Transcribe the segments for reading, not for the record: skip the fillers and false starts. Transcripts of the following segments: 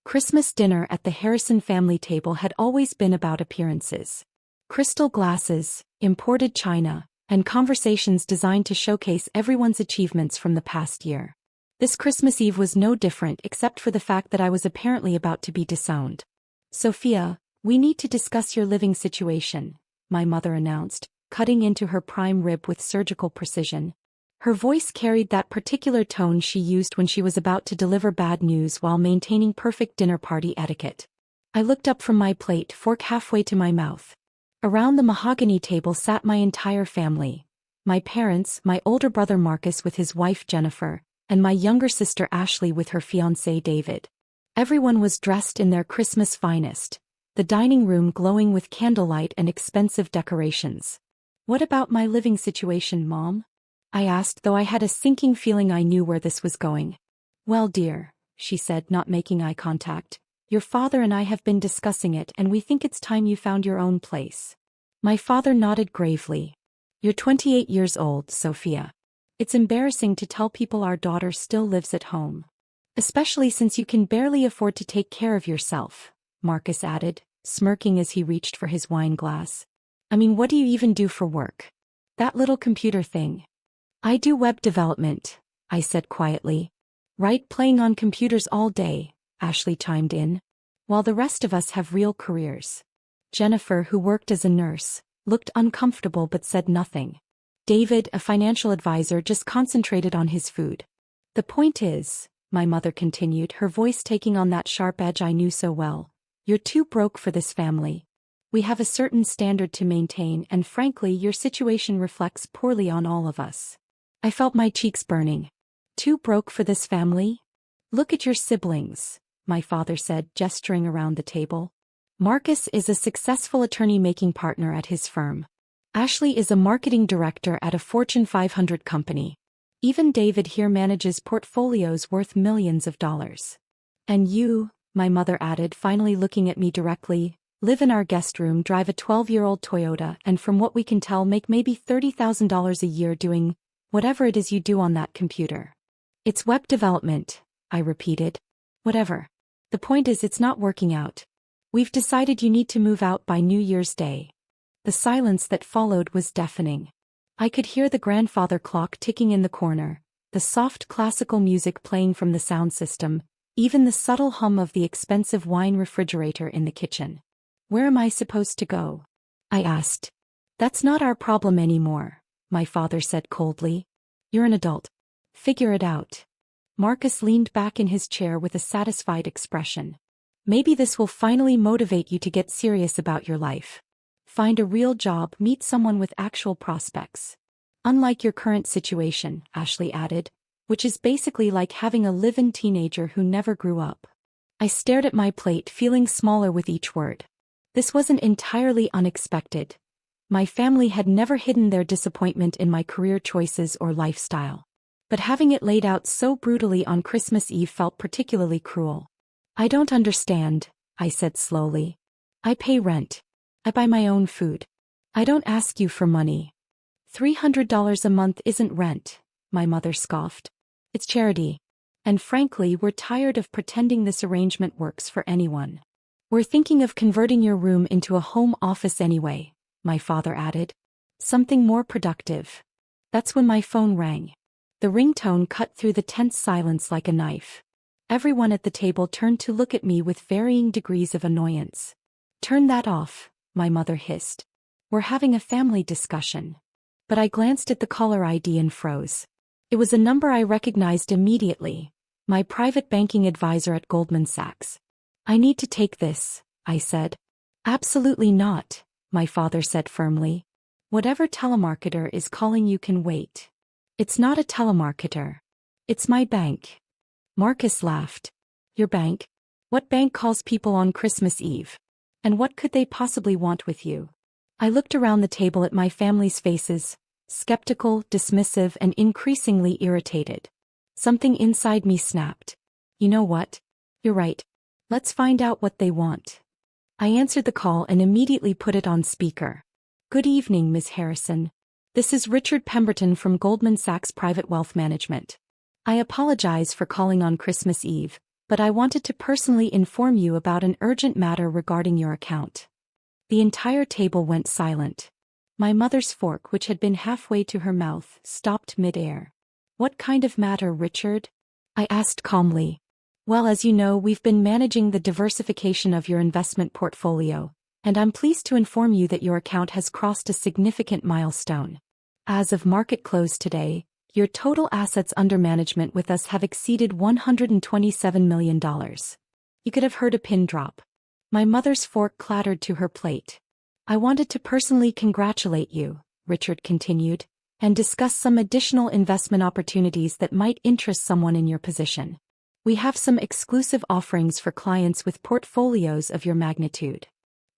Christmas dinner at the Harrison family table had always been about appearances. Crystal glasses, imported china, and conversations designed to showcase everyone's achievements from the past year. This Christmas Eve was no different except for the fact that I was apparently about to be disowned. "Sophia, we need to discuss your living situation," my mother announced, cutting into her prime rib with surgical precision. Her voice carried that particular tone she used when she was about to deliver bad news while maintaining perfect dinner party etiquette. I looked up from my plate, fork halfway to my mouth. Around the mahogany table sat my entire family. My parents, my older brother Marcus with his wife Jennifer, and my younger sister Ashley with her fiancé David. Everyone was dressed in their Christmas finest, the dining room glowing with candlelight and expensive decorations. "What about my living situation, Mom?" I asked, though I had a sinking feeling I knew where this was going. "Well, dear," she said, not making eye contact, "your father and I have been discussing it and we think it's time you found your own place." My father nodded gravely. "You're 28 years old, Sophia. It's embarrassing to tell people our daughter still lives at home. Especially since you can barely afford to take care of yourself," Marcus added, smirking as he reached for his wine glass. "I mean, what do you even do for work? That little computer thing." "I do web development," I said quietly. "Right, playing on computers all day," Ashley chimed in. "While the rest of us have real careers." Jennifer, who worked as a nurse, looked uncomfortable but said nothing. David, a financial advisor, just concentrated on his food. "The point is," my mother continued, her voice taking on that sharp edge I knew so well, "you're too broke for this family. We have a certain standard to maintain, and frankly, your situation reflects poorly on all of us." I felt my cheeks burning. "Too broke for this family? Look at your siblings," my father said, gesturing around the table. "Marcus is a successful attorney-making partner at his firm. Ashley is a marketing director at a Fortune 500 company. Even David here manages portfolios worth millions of dollars. And you," my mother added, finally looking at me directly, "live in our guest room, drive a 12-year-old Toyota, and from what we can tell make maybe $30,000 a year doing whatever it is you do on that computer." "It's web development," I repeated. "Whatever. The point is it's not working out. We've decided you need to move out by New Year's Day." The silence that followed was deafening. I could hear the grandfather clock ticking in the corner, the soft classical music playing from the sound system, even the subtle hum of the expensive wine refrigerator in the kitchen. "Where am I supposed to go?" I asked. "That's not our problem anymore," my father said coldly. "You're an adult. Figure it out." Marcus leaned back in his chair with a satisfied expression. "Maybe this will finally motivate you to get serious about your life. Find a real job, meet someone with actual prospects. Unlike your current situation," Ashley added, "which is basically like having a live-in teenager who never grew up." I stared at my plate, feeling smaller with each word. This wasn't entirely unexpected. My family had never hidden their disappointment in my career choices or lifestyle. But having it laid out so brutally on Christmas Eve felt particularly cruel. "I don't understand," I said slowly. "I pay rent. I buy my own food. I don't ask you for money." $300 a month isn't rent," my mother scoffed. "It's charity. And frankly, we're tired of pretending this arrangement works for anyone. We're thinking of converting your room into a home office anyway," my father added. "Something more productive." That's when my phone rang. The ringtone cut through the tense silence like a knife. Everyone at the table turned to look at me with varying degrees of annoyance. "Turn that off," my mother hissed. "We're having a family discussion." But I glanced at the caller ID and froze. It was a number I recognized immediately, my private banking advisor at Goldman Sachs. "I need to take this," I said. "Absolutely not," my father said firmly. "Whatever telemarketer is calling you can wait." "It's not a telemarketer. It's my bank." Marcus laughed. "Your bank? What bank calls people on Christmas Eve? And what could they possibly want with you?" I looked around the table at my family's faces, skeptical, dismissive, and increasingly irritated. Something inside me snapped. "You know what? You're right. Let's find out what they want." I answered the call and immediately put it on speaker. "Good evening, Ms. Harrison. This is Richard Pemberton from Goldman Sachs Private Wealth Management. I apologize for calling on Christmas Eve, But I wanted to personally inform you about an urgent matter regarding your account. The entire table went silent. My mother's fork, which had been halfway to her mouth, stopped mid-air. What kind of matter, Richard? I asked calmly. Well, as you know, we've been managing the diversification of your investment portfolio, and I'm pleased to inform you that your account has crossed a significant milestone. As of market close today, your total assets under management with us have exceeded $127 million. You could have heard a pin drop. My mother's fork clattered to her plate. I wanted to personally congratulate you, Richard continued, and discuss some additional investment opportunities that might interest someone in your position. We have some exclusive offerings for clients with portfolios of your magnitude.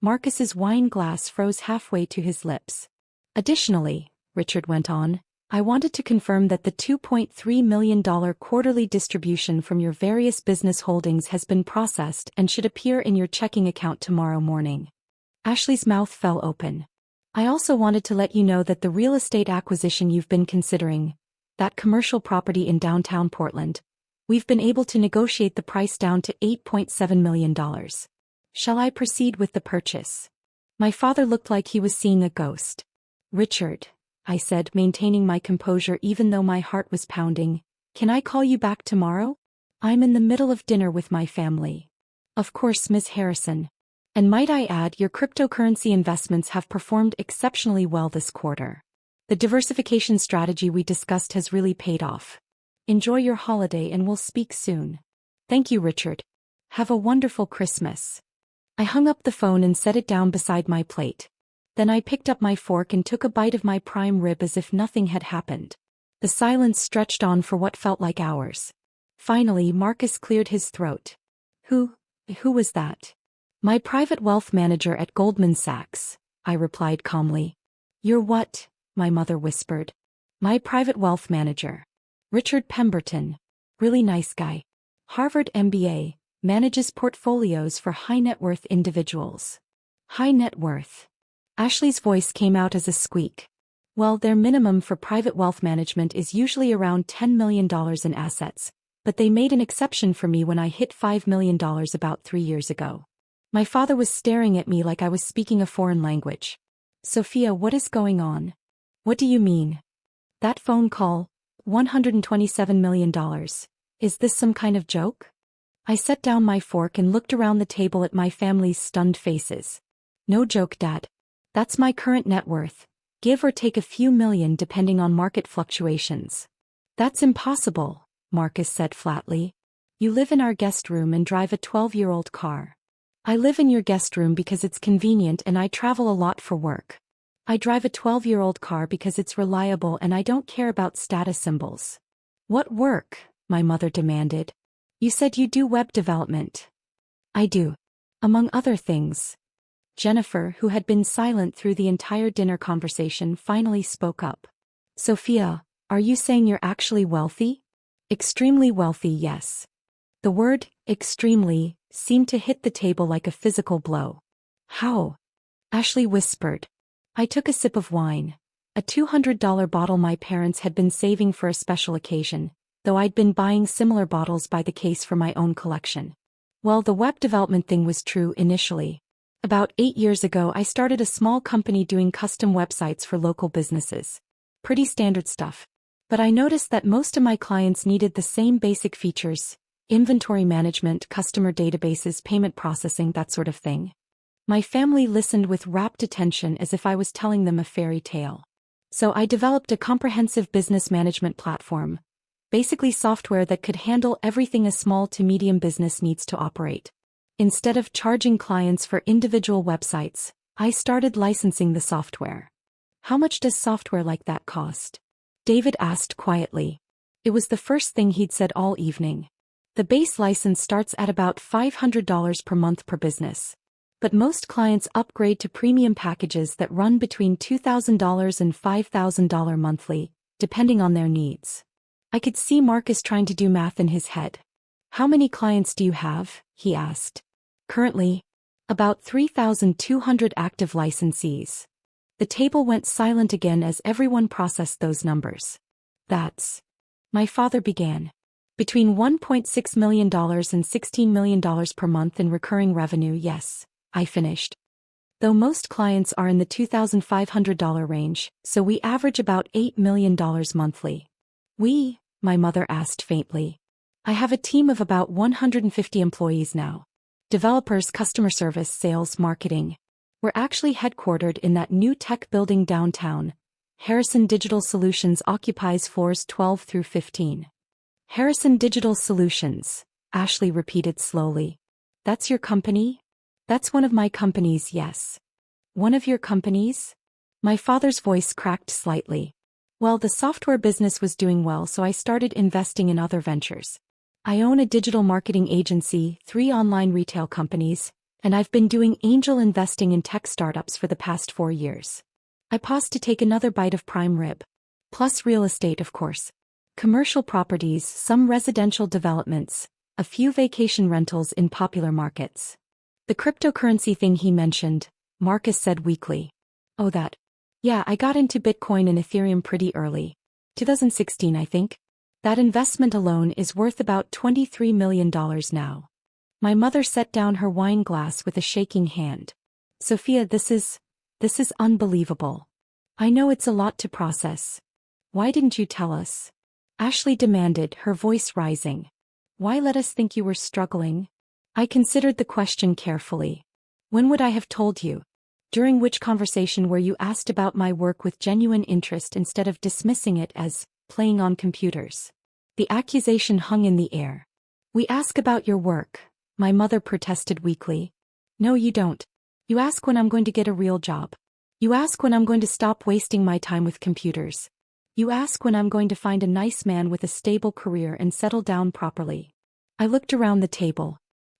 Marcus's wine glass froze halfway to his lips. Additionally, Richard went on, I wanted to confirm that the $2.3 million quarterly distribution from your various business holdings has been processed and should appear in your checking account tomorrow morning. Ashley's mouth fell open. I also wanted to let you know that the real estate acquisition you've been considering, that commercial property in downtown Portland, we've been able to negotiate the price down to $8.7 million. Shall I proceed with the purchase? My father looked like he was seeing a ghost. Richard, I said, maintaining my composure even though my heart was pounding, can I call you back tomorrow? I'm in the middle of dinner with my family. Of course, Ms. Harrison. And might I add, your cryptocurrency investments have performed exceptionally well this quarter. The diversification strategy we discussed has really paid off. Enjoy your holiday and we'll speak soon. Thank you, Richard. Have a wonderful Christmas. I hung up the phone and set it down beside my plate. Then I picked up my fork and took a bite of my prime rib as if nothing had happened. The silence stretched on for what felt like hours. Finally, Marcus cleared his throat. Who was that? My private wealth manager at Goldman Sachs, I replied calmly. You're what? My mother whispered. My private wealth manager. Richard Pemberton. Really nice guy. Harvard MBA, manages portfolios for high net worth individuals. High net worth. Ashley's voice came out as a squeak. Well, their minimum for private wealth management is usually around $10 million in assets, but they made an exception for me when I hit $5 million about 3 years ago. My father was staring at me like I was speaking a foreign language. Sophia, what is going on? What do you mean? That phone call, $127 million. Is this some kind of joke? I set down my fork and looked around the table at my family's stunned faces. No joke, Dad. That's my current net worth, give or take a few million depending on market fluctuations. That's impossible, Marcus said flatly. You live in our guest room and drive a 12-year-old car. I live in your guest room because it's convenient and I travel a lot for work. I drive a 12-year-old car because it's reliable and I don't care about status symbols. What work? My mother demanded. You said you do web development. I do. Among other things. Jennifer, who had been silent through the entire dinner conversation, finally spoke up. Sophia, are you saying you're actually wealthy? Extremely wealthy, yes. The word, extremely, seemed to hit the table like a physical blow. How? Ashley whispered. I took a sip of wine. A $200 bottle my parents had been saving for a special occasion, though I'd been buying similar bottles by the case for my own collection. Well, the web development thing was true initially. About 8 years ago, I started a small company doing custom websites for local businesses. Pretty standard stuff. But I noticed that most of my clients needed the same basic features: inventory management, customer databases, payment processing, that sort of thing. My family listened with rapt attention as if I was telling them a fairy tale. So I developed a comprehensive business management platform, basically software that could handle everything a small to medium business needs to operate. Instead of charging clients for individual websites, I started licensing the software. How much does software like that cost? David asked quietly. It was the first thing he'd said all evening. The base license starts at about $500 per month per business. But most clients upgrade to premium packages that run between $2,000 and $5,000 monthly, depending on their needs. I could see Marcus trying to do math in his head. How many clients do you have? He asked. Currently, about 3,200 active licensees. The table went silent again as everyone processed those numbers. That's... My father began. Between $1.6 million and $16 million per month in recurring revenue, yes, I finished. Though most clients are in the $2,500 range, so we average about $8 million monthly. My mother asked faintly. I have a team of about 150 employees now. Developers, customer service, sales, marketing. We're actually headquartered in that new tech building downtown. Harrison Digital Solutions occupies floors 12 through 15. Harrison Digital Solutions, Ashley repeated slowly. That's your company? That's one of my companies, yes. One of your companies? My father's voice cracked slightly. Well, the software business was doing well, so I started investing in other ventures. I own a digital marketing agency, 3 online retail companies, and I've been doing angel investing in tech startups for the past 4 years. I paused to take another bite of prime rib. Plus real estate, of course. Commercial properties, some residential developments, a few vacation rentals in popular markets. The cryptocurrency thing he mentioned, Marcus said weakly. Oh, that. Yeah, I got into Bitcoin and Ethereum pretty early. 2016, I think. That investment alone is worth about $23 million now. My mother set down her wine glass with a shaking hand. Sophia, this is unbelievable. I know it's a lot to process. Why didn't you tell us? Ashley demanded, her voice rising. Why let us think you were struggling? I considered the question carefully. When would I have told you? During which conversation were you asked about my work with genuine interest instead of dismissing it as playing on computers? The accusation hung in the air. We ask about your work, my mother protested weakly. No, you don't. You ask when I'm going to get a real job. You ask when I'm going to stop wasting my time with computers. You ask when I'm going to find a nice man with a stable career and settle down properly. I looked around the table.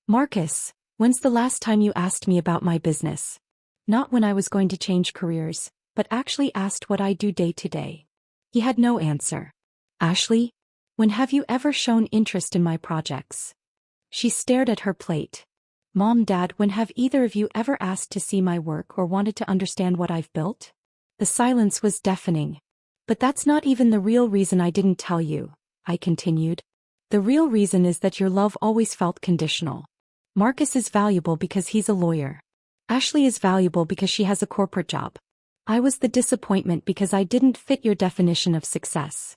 Marcus, when's the last time you asked me about my business? Not when I was going to change careers, but actually asked what I do day to day. He had no answer. Ashley? When have you ever shown interest in my projects? She stared at her plate. Mom, Dad, when have either of you ever asked to see my work or wanted to understand what I've built? The silence was deafening. But that's not even the real reason I didn't tell you, I continued. The real reason is that your love always felt conditional. Marcus is valuable because he's a lawyer. Ashley is valuable because she has a corporate job. I was the disappointment because I didn't fit your definition of success.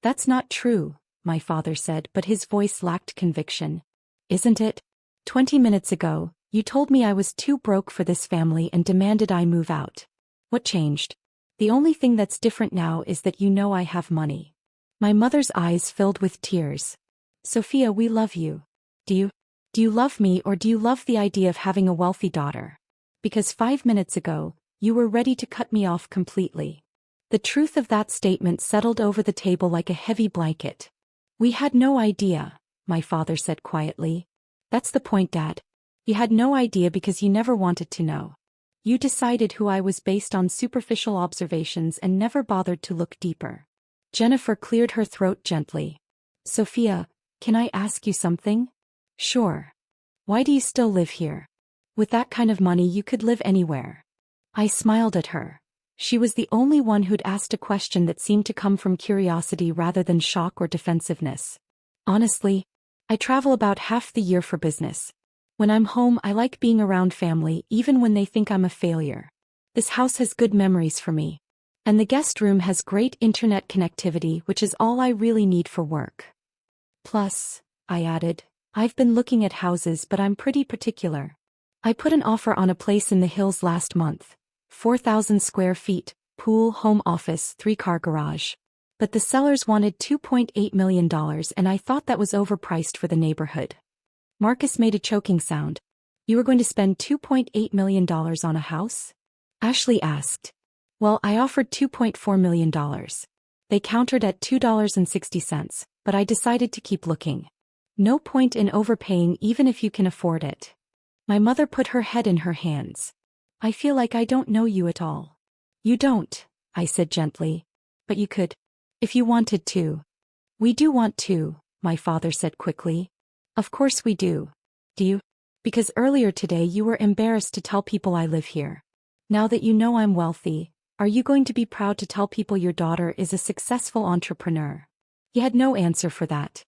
That's not true, my father said, but his voice lacked conviction. Isn't it? 20 minutes ago, you told me I was too broke for this family and demanded I move out. What changed? The only thing that's different now is that you know I have money. My mother's eyes filled with tears. Sophia, we love you. Do you love me, or do you love the idea of having a wealthy daughter? Because 5 minutes ago, you were ready to cut me off completely. The truth of that statement settled over the table like a heavy blanket. We had no idea, my father said quietly. That's the point, Dad. You had no idea because you never wanted to know. You decided who I was based on superficial observations and never bothered to look deeper. Jennifer cleared her throat gently. Sophia, can I ask you something? Sure. Why do you still live here? With that kind of money you could live anywhere. I smiled at her. She was the only one who'd asked a question that seemed to come from curiosity rather than shock or defensiveness. Honestly, I travel about half the year for business. When I'm home, I like being around family, even when they think I'm a failure. This house has good memories for me. And the guest room has great internet connectivity, which is all I really need for work. Plus, I added, I've been looking at houses, but I'm pretty particular. I put an offer on a place in the hills last month. 4,000 square feet, pool, home office, 3-car garage. But the sellers wanted $2.8 million, and I thought that was overpriced for the neighborhood. Marcus made a choking sound. You were going to spend $2.8 million on a house? Ashley asked. Well, I offered $2.4 million. They countered at $2.60, but I decided to keep looking. No point in overpaying even if you can afford it. My mother put her head in her hands. I feel like I don't know you at all. You don't, I said gently. But you could. If you wanted to. We do want to, my father said quickly. Of course we do. Do you? Because earlier today you were embarrassed to tell people I live here. Now that you know I'm wealthy, are you going to be proud to tell people your daughter is a successful entrepreneur? He had no answer for that.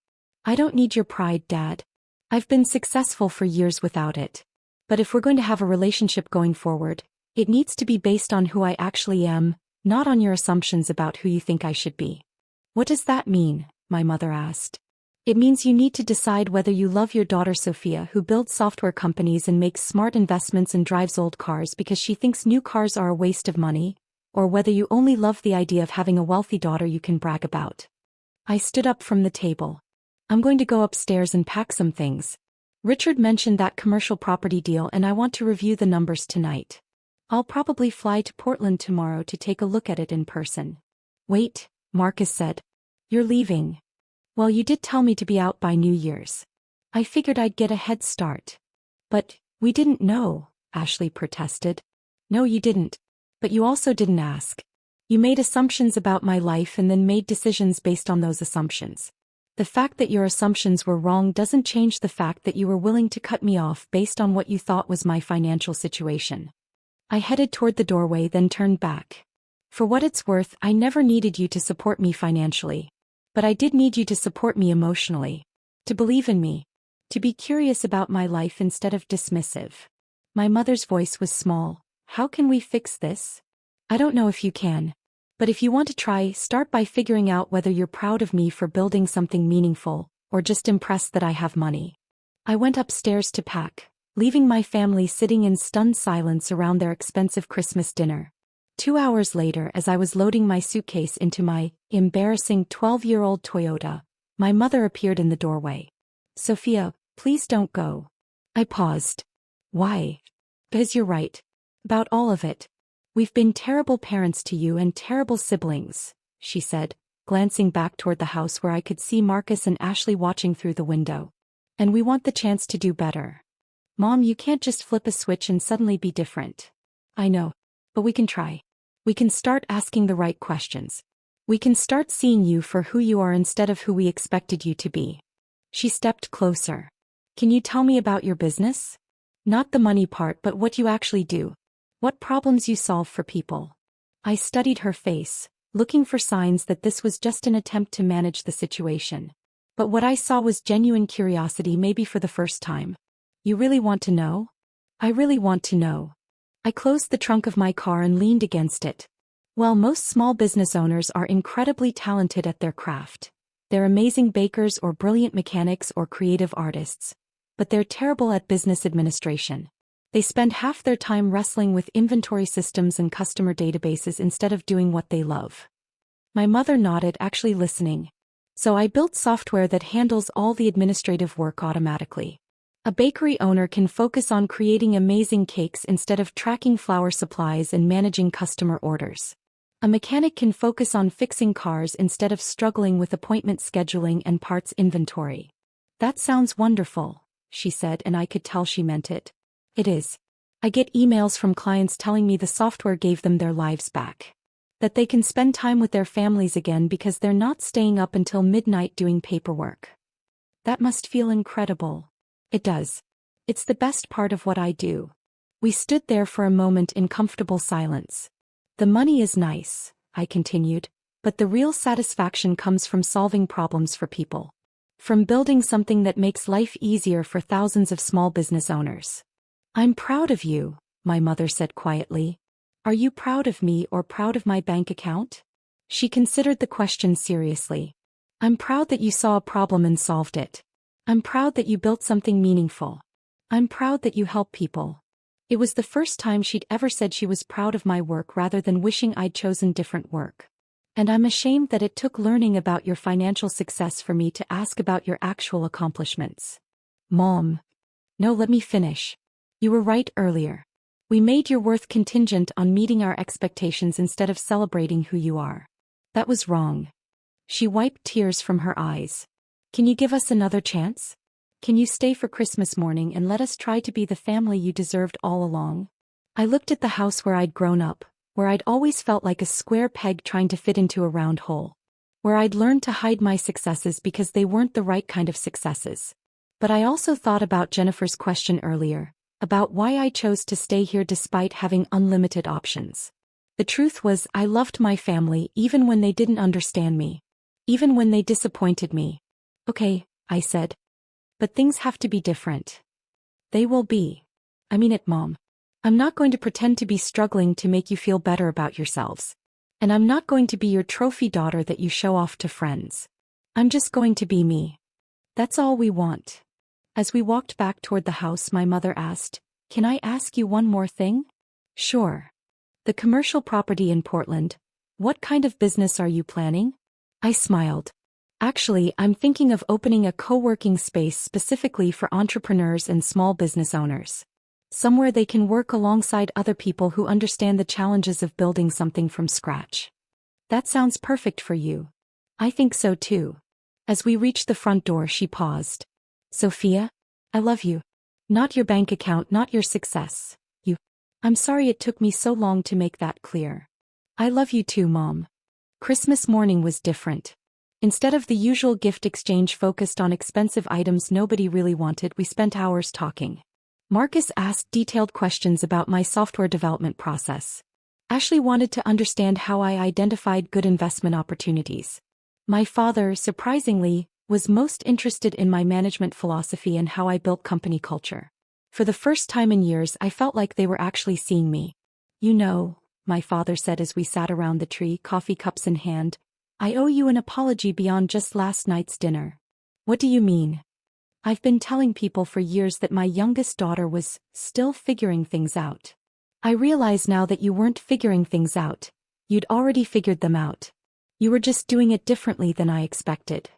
I don't need your pride, Dad. I've been successful for years without it. But if we're going to have a relationship going forward, it needs to be based on who I actually am, not on your assumptions about who you think I should be. What does that mean? My mother asked. It means you need to decide whether you love your daughter Sophia, who builds software companies and makes smart investments and drives old cars because she thinks new cars are a waste of money, or whether you only love the idea of having a wealthy daughter you can brag about. I stood up from the table. I'm going to go upstairs and pack some things. Richard mentioned that commercial property deal and I want to review the numbers tonight. I'll probably fly to Portland tomorrow to take a look at it in person. Wait, Marcus said. You're leaving. Well, you did tell me to be out by New Year's. I figured I'd get a head start. But, we didn't know, Ashley protested. No, you didn't. But you also didn't ask. You made assumptions about my life and then made decisions based on those assumptions. The fact that your assumptions were wrong doesn't change the fact that you were willing to cut me off based on what you thought was my financial situation. I headed toward the doorway, then turned back. For what it's worth, I never needed you to support me financially. But I did need you to support me emotionally. To believe in me. To be curious about my life instead of dismissive. My mother's voice was small. How can we fix this? I don't know if you can. But if you want to try, start by figuring out whether you're proud of me for building something meaningful, or just impressed that I have money. I went upstairs to pack, leaving my family sitting in stunned silence around their expensive Christmas dinner. 2 hours later, as I was loading my suitcase into my embarrassing 12-year-old Toyota, my mother appeared in the doorway. Sophia, please don't go. I paused. Why? Because you're right. About all of it. We've been terrible parents to you and terrible siblings, she said, glancing back toward the house where I could see Marcus and Ashley watching through the window. And we want the chance to do better. Mom, you can't just flip a switch and suddenly be different. I know. But we can try. We can start asking the right questions. We can start seeing you for who you are instead of who we expected you to be. She stepped closer. Can you tell me about your business? Not the money part, but what you actually do. What problems you solve for people. I studied her face, looking for signs that this was just an attempt to manage the situation. But what I saw was genuine curiosity, maybe for the first time. You really want to know? I really want to know. I closed the trunk of my car and leaned against it. Well, most small business owners are incredibly talented at their craft. They're amazing bakers or brilliant mechanics or creative artists. But they're terrible at business administration. They spend half their time wrestling with inventory systems and customer databases instead of doing what they love. My mother nodded, actually listening. So I built software that handles all the administrative work automatically. A bakery owner can focus on creating amazing cakes instead of tracking flour supplies and managing customer orders. A mechanic can focus on fixing cars instead of struggling with appointment scheduling and parts inventory. That sounds wonderful, she said, and I could tell she meant it. It is. I get emails from clients telling me the software gave them their lives back. That they can spend time with their families again because they're not staying up until midnight doing paperwork. That must feel incredible. It does. It's the best part of what I do. We stood there for a moment in comfortable silence. The money is nice, I continued, but the real satisfaction comes from solving problems for people. From building something that makes life easier for thousands of small business owners. I'm proud of you, my mother said quietly. Are you proud of me or proud of my bank account? She considered the question seriously. I'm proud that you saw a problem and solved it. I'm proud that you built something meaningful. I'm proud that you help people. It was the first time she'd ever said she was proud of my work rather than wishing I'd chosen different work. And I'm ashamed that it took learning about your financial success for me to ask about your actual accomplishments. Mom. No, let me finish. You were right earlier. We made your worth contingent on meeting our expectations instead of celebrating who you are. That was wrong. She wiped tears from her eyes. Can you give us another chance? Can you stay for Christmas morning and let us try to be the family you deserved all along? I looked at the house where I'd grown up, where I'd always felt like a square peg trying to fit into a round hole. Where I'd learned to hide my successes because they weren't the right kind of successes. But I also thought about Jennifer's question earlier. About why I chose to stay here despite having unlimited options. The truth was, I loved my family even when they didn't understand me. Even when they disappointed me. Okay, I said. But things have to be different. They will be. I mean it, Mom. I'm not going to pretend to be struggling to make you feel better about yourselves. And I'm not going to be your trophy daughter that you show off to friends. I'm just going to be me. That's all we want. As we walked back toward the house, my mother asked, "Can I ask you one more thing?" "Sure. The commercial property in Portland, what kind of business are you planning?" I smiled. "Actually, I'm thinking of opening a co-working space specifically for entrepreneurs and small business owners. Somewhere they can work alongside other people who understand the challenges of building something from scratch." "That sounds perfect for you." "I think so too." As we reached the front door, she paused. "Sophia, I love you. Not your bank account, not your success. You. I'm sorry it took me so long to make that clear. I love you too, Mom." Christmas morning was different. Instead of the usual gift exchange focused on expensive items nobody really wanted, we spent hours talking. Marcus asked detailed questions about my software development process. Ashley wanted to understand how I identified good investment opportunities. My father, surprisingly, was most interested in my management philosophy and how I built company culture. For the first time in years, I felt like they were actually seeing me. "You know," my father said as we sat around the tree, coffee cups in hand, "I owe you an apology beyond just last night's dinner." "What do you mean?" "I've been telling people for years that my youngest daughter was still figuring things out. I realize now that you weren't figuring things out. You'd already figured them out. You were just doing it differently than I expected."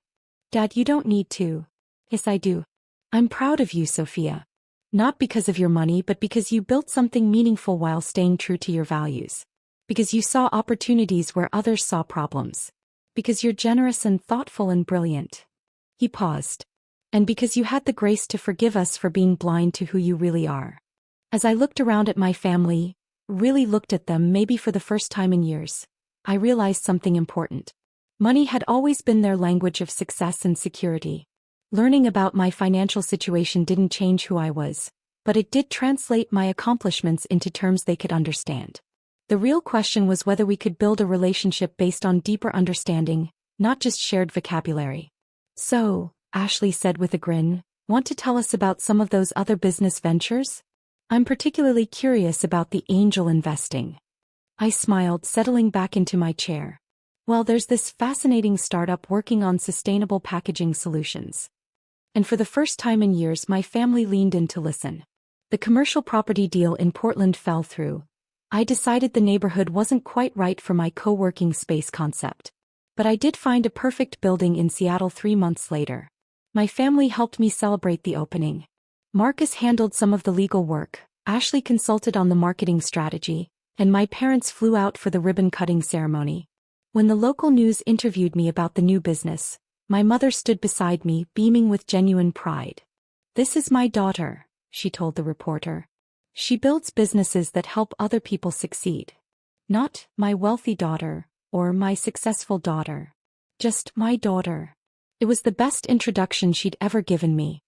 "Dad, you don't need to." "Yes, I do. I'm proud of you, Sophia. Not because of your money, but because you built something meaningful while staying true to your values. Because you saw opportunities where others saw problems. Because you're generous and thoughtful and brilliant." He paused. "And because you had the grace to forgive us for being blind to who you really are." As I looked around at my family, really looked at them maybe for the first time in years, I realized something important. Money had always been their language of success and security. Learning about my financial situation didn't change who I was, but it did translate my accomplishments into terms they could understand. The real question was whether we could build a relationship based on deeper understanding, not just shared vocabulary. "So," Ashley said with a grin, "want to tell us about some of those other business ventures? I'm particularly curious about the angel investing." I smiled, settling back into my chair. "Well, there's this fascinating startup working on sustainable packaging solutions." And for the first time in years, my family leaned in to listen. The commercial property deal in Portland fell through. I decided the neighborhood wasn't quite right for my co-working space concept. But I did find a perfect building in Seattle 3 months later. My family helped me celebrate the opening. Marcus handled some of the legal work, Ashley consulted on the marketing strategy, and my parents flew out for the ribbon-cutting ceremony. When the local news interviewed me about the new business, my mother stood beside me, beaming with genuine pride. "This is my daughter," she told the reporter. "She builds businesses that help other people succeed. Not my wealthy daughter, or my successful daughter. Just my daughter." It was the best introduction she'd ever given me.